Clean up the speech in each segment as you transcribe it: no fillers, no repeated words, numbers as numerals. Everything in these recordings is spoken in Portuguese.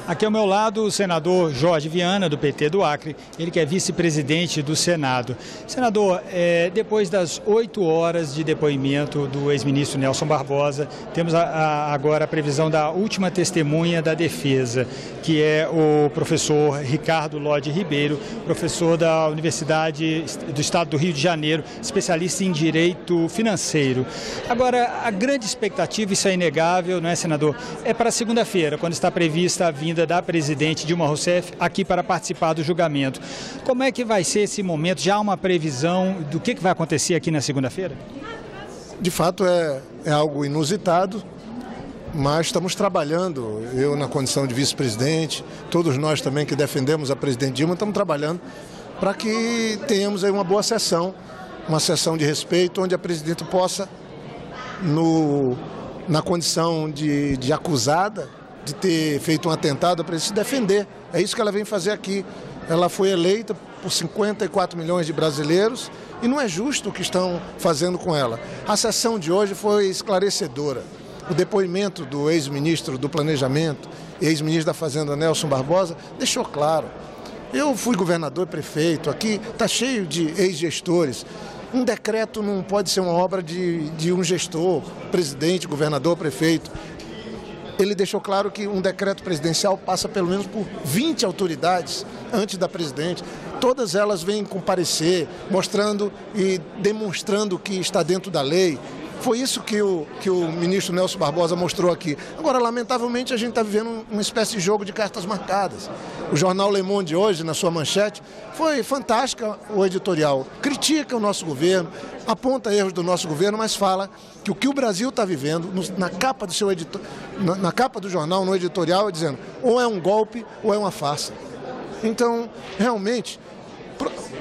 Aqui ao meu lado o senador Jorge Viana, do PT do Acre, ele que é vice-presidente do Senado. Senador, depois das 8 horas de depoimento do ex-ministro Nelson Barbosa, temos agora a previsão da última testemunha da defesa, que é o professor Ricardo Lodi Ribeiro, professor da Universidade do Estado do Rio de Janeiro, especialista em direito financeiro. Agora, a grande expectativa, isso é inegável, não é, senador? É para segunda-feira, quando está prevista a vinda da presidente Dilma Rousseff aqui para participar do julgamento. Como é que vai ser esse momento? Já há uma previsão do que vai acontecer aqui na segunda-feira? De fato, é algo inusitado, mas estamos trabalhando, eu na condição de vice-presidente, todos nós também que defendemos a presidente Dilma, estamos trabalhando para que tenhamos aí uma boa sessão, uma sessão de respeito, onde a presidenta possa, na condição de acusada, de ter feito um atentado, para se defender. É isso que ela vem fazer aqui. Ela foi eleita por 54 milhões de brasileiros e não é justo o que estão fazendo com ela. A sessão de hoje foi esclarecedora. O depoimento do ex-ministro do Planejamento, ex-ministro da Fazenda Nelson Barbosa, deixou claro. Eu fui governador e prefeito, aqui está cheio de ex-gestores. Um decreto não pode ser uma obra de um gestor, presidente, governador, prefeito. Ele deixou claro que um decreto presidencial passa pelo menos por 20 autoridades antes da presidente. Todas elas vêm comparecer, mostrando e demonstrando que está dentro da lei. Foi isso que o ministro Nelson Barbosa mostrou aqui. Agora, lamentavelmente, a gente está vivendo uma espécie de jogo de cartas marcadas. O jornal Le Monde hoje, na sua manchete, foi fantástica o editorial. Critica o nosso governo, aponta erros do nosso governo, mas fala que o que o Brasil está vivendo, na capa na capa do jornal, no editorial, é dizendo ou é um golpe ou é uma farsa. Então, realmente,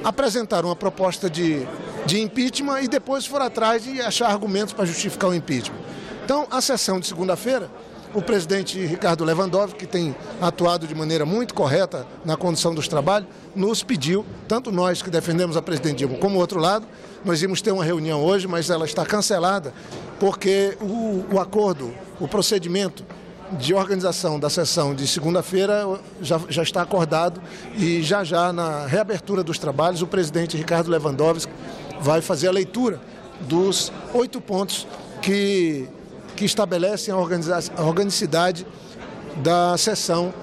apresentaram uma proposta de impeachment e depois foram atrás de achar argumentos para justificar o impeachment. Então, a sessão de segunda-feira, o presidente Ricardo Lewandowski, que tem atuado de maneira muito correta na condução dos trabalhos, nos pediu, tanto nós que defendemos a presidente Dilma como o outro lado, nós íamos ter uma reunião hoje, mas ela está cancelada, porque o acordo, o procedimento de organização da sessão de segunda-feira já está acordado e já na reabertura dos trabalhos o presidente Ricardo Lewandowski vai fazer a leitura dos 8 pontos que estabelecem a organicidade da sessão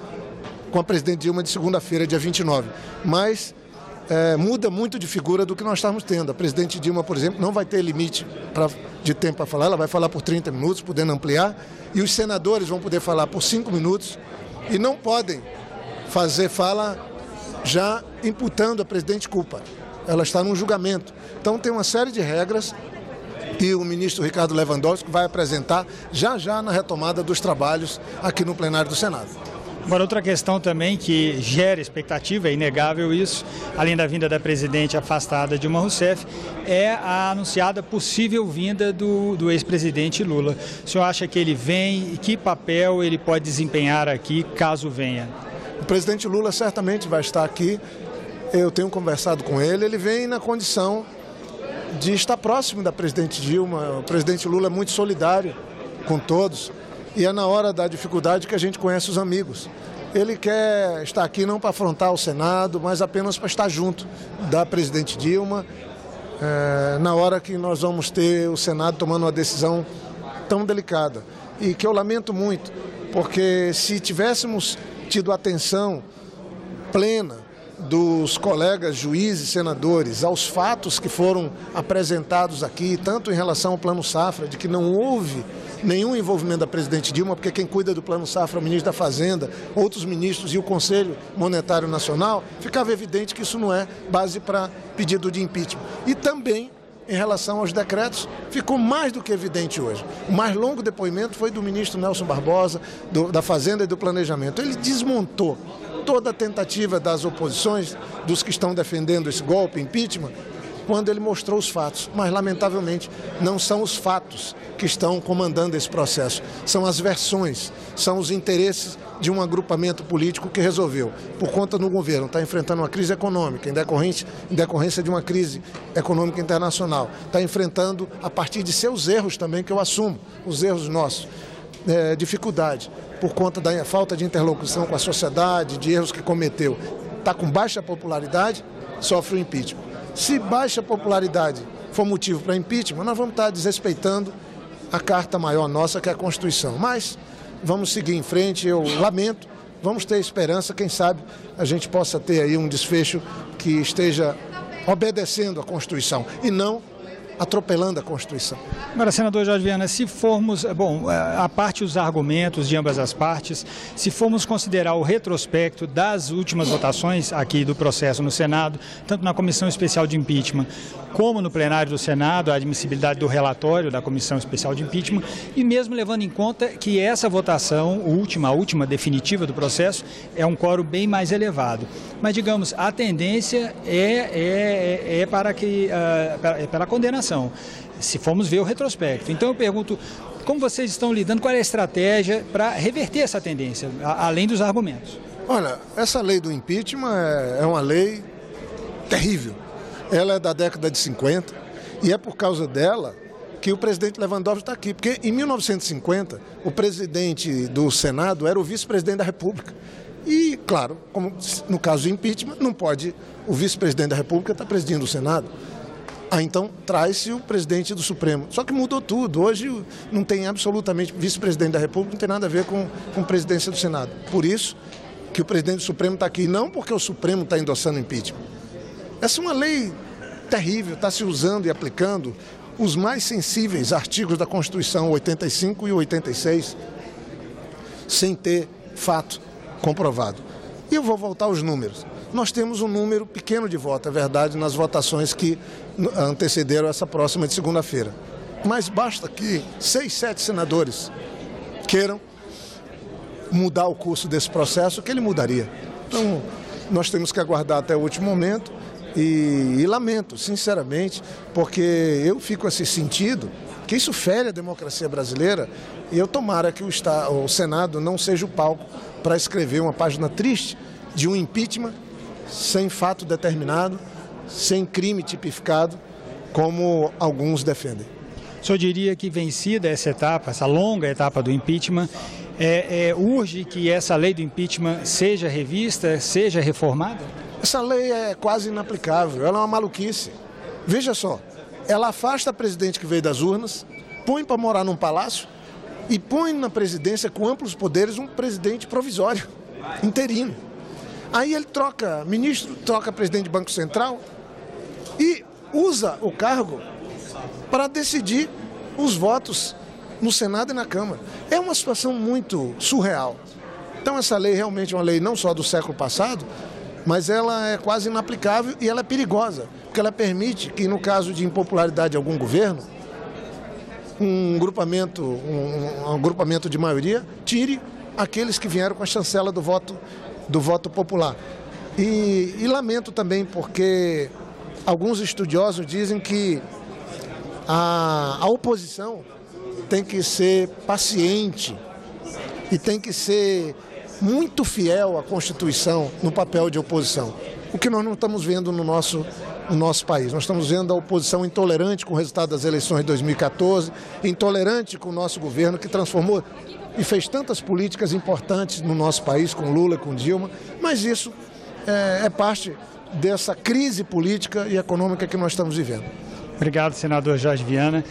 com a presidente Dilma de segunda-feira, dia 29. Mas muda muito de figura do que nós estamos tendo. A presidente Dilma, por exemplo, não vai ter limite de tempo para falar, ela vai falar por 30 minutos, podendo ampliar, e os senadores vão poder falar por 5 minutos e não podem fazer fala já imputando a presidente culpa. Ela está num julgamento. Então tem uma série de regras e o ministro Ricardo Lewandowski vai apresentar já na retomada dos trabalhos aqui no plenário do Senado. Agora, outra questão também que gera expectativa, é inegável isso, além da vinda da presidente afastada Dilma Rousseff, é a anunciada possível vinda do ex-presidente Lula. O senhor acha que ele vem e que papel ele pode desempenhar aqui, caso venha? O presidente Lula certamente vai estar aqui, eu tenho conversado com ele, ele vem na condição de estar próximo da presidente Dilma. O presidente Lula é muito solidário com todos. E é na hora da dificuldade que a gente conhece os amigos. Ele quer estar aqui não para afrontar o Senado, mas apenas para estar junto da presidente Dilma, na hora que nós vamos ter o Senado tomando uma decisão tão delicada. E que eu lamento muito, porque se tivéssemos tido atenção plena dos colegas juízes e senadores aos fatos que foram apresentados aqui, tanto em relação ao Plano Safra, de que não houve nenhum envolvimento da presidente Dilma, porque quem cuida do Plano Safra é o ministro da Fazenda, outros ministros e o Conselho Monetário Nacional, ficava evidente que isso não é base para pedido de impeachment. E também, em relação aos decretos, ficou mais do que evidente hoje. O mais longo depoimento foi do ministro Nelson Barbosa, da Fazenda e do Planejamento. Ele desmontou toda a tentativa das oposições, dos que estão defendendo esse golpe, impeachment, quando ele mostrou os fatos. Mas, lamentavelmente, não são os fatos que estão comandando esse processo. São as versões, são os interesses de um agrupamento político que resolveu, por conta do governo, está enfrentando uma crise econômica, em decorrência de uma crise econômica internacional. Está enfrentando, a partir de seus erros também, que eu assumo, os erros nossos. dificuldade por conta da falta de interlocução com a sociedade, de erros que cometeu, está com baixa popularidade, sofre o impeachment. Se baixa popularidade for motivo para impeachment, nós vamos estar desrespeitando a carta maior nossa, que é a Constituição. Mas vamos seguir em frente, eu lamento, vamos ter esperança, quem sabe a gente possa ter aí um desfecho que esteja obedecendo a Constituição e não atropelando a Constituição. Agora, senador Jorge Viana, se formos, a parte os argumentos de ambas as partes, se formos considerar o retrospecto das últimas votações aqui do processo no Senado, tanto na Comissão Especial de Impeachment como no plenário do Senado, a admissibilidade do relatório da Comissão Especial de Impeachment, e mesmo levando em conta que essa votação, a última definitiva do processo, é um quórum bem mais elevado. Mas, digamos, a tendência é para a condenação, se formos ver o retrospecto. Então eu pergunto, como vocês estão lidando, qual é a estratégia para reverter essa tendência, além dos argumentos? Olha, essa lei do impeachment é uma lei terrível. Ela é da década de 50 e é por causa dela que o presidente Lewandowski está aqui. Porque em 1950, o presidente do Senado era o vice-presidente da República. E, claro, como no caso do impeachment, não pode o vice-presidente da República estar presidindo o Senado. Então traz-se o presidente do Supremo. Só que mudou tudo. Hoje não tem absolutamente vice-presidente da República, não tem nada a ver com presidência do Senado. Por isso que o presidente do Supremo está aqui, não porque o Supremo está endossando impeachment. Essa é uma lei terrível, está se usando e aplicando os mais sensíveis artigos da Constituição, 85 e 86, sem ter fato comprovado. E eu vou voltar aos números. Nós temos um número pequeno de votos, é verdade, nas votações que antecederam essa próxima de segunda-feira. Mas basta que 6, 7 senadores queiram mudar o curso desse processo, que ele mudaria. Então, nós temos que aguardar até o último momento e lamento, sinceramente, porque eu fico assim sentido que isso fere a democracia brasileira e eu tomara que o Senado não seja o palco para escrever uma página triste de um impeachment sem fato determinado, sem crime tipificado, como alguns defendem. O senhor diria que vencida essa etapa, essa longa etapa do impeachment, urge que essa lei do impeachment seja revista, seja reformada? Essa lei é quase inaplicável, ela é uma maluquice. Veja só, ela afasta a presidente que veio das urnas, põe para morar num palácio e põe na presidência com amplos poderes um presidente provisório, interino. Aí ele troca ministro, troca presidente de Banco Central e usa o cargo para decidir os votos no Senado e na Câmara. É uma situação muito surreal. Então essa lei realmente é uma lei não só do século passado, mas ela é quase inaplicável e ela é perigosa, porque ela permite que, no caso de impopularidade de algum governo, um agrupamento de maioria tire aqueles que vieram com a chancela do voto popular. E lamento também porque alguns estudiosos dizem que a oposição tem que ser paciente e tem que ser muito fiel à Constituição no papel de oposição. O que nós não estamos vendo no nosso país. Nós estamos vendo a oposição intolerante com o resultado das eleições de 2014, intolerante com o nosso governo que transformou e fez tantas políticas importantes no nosso país, com Lula, com Dilma, mas isso é parte dessa crise política e econômica que nós estamos vivendo. Obrigado, senador Jorge Viana.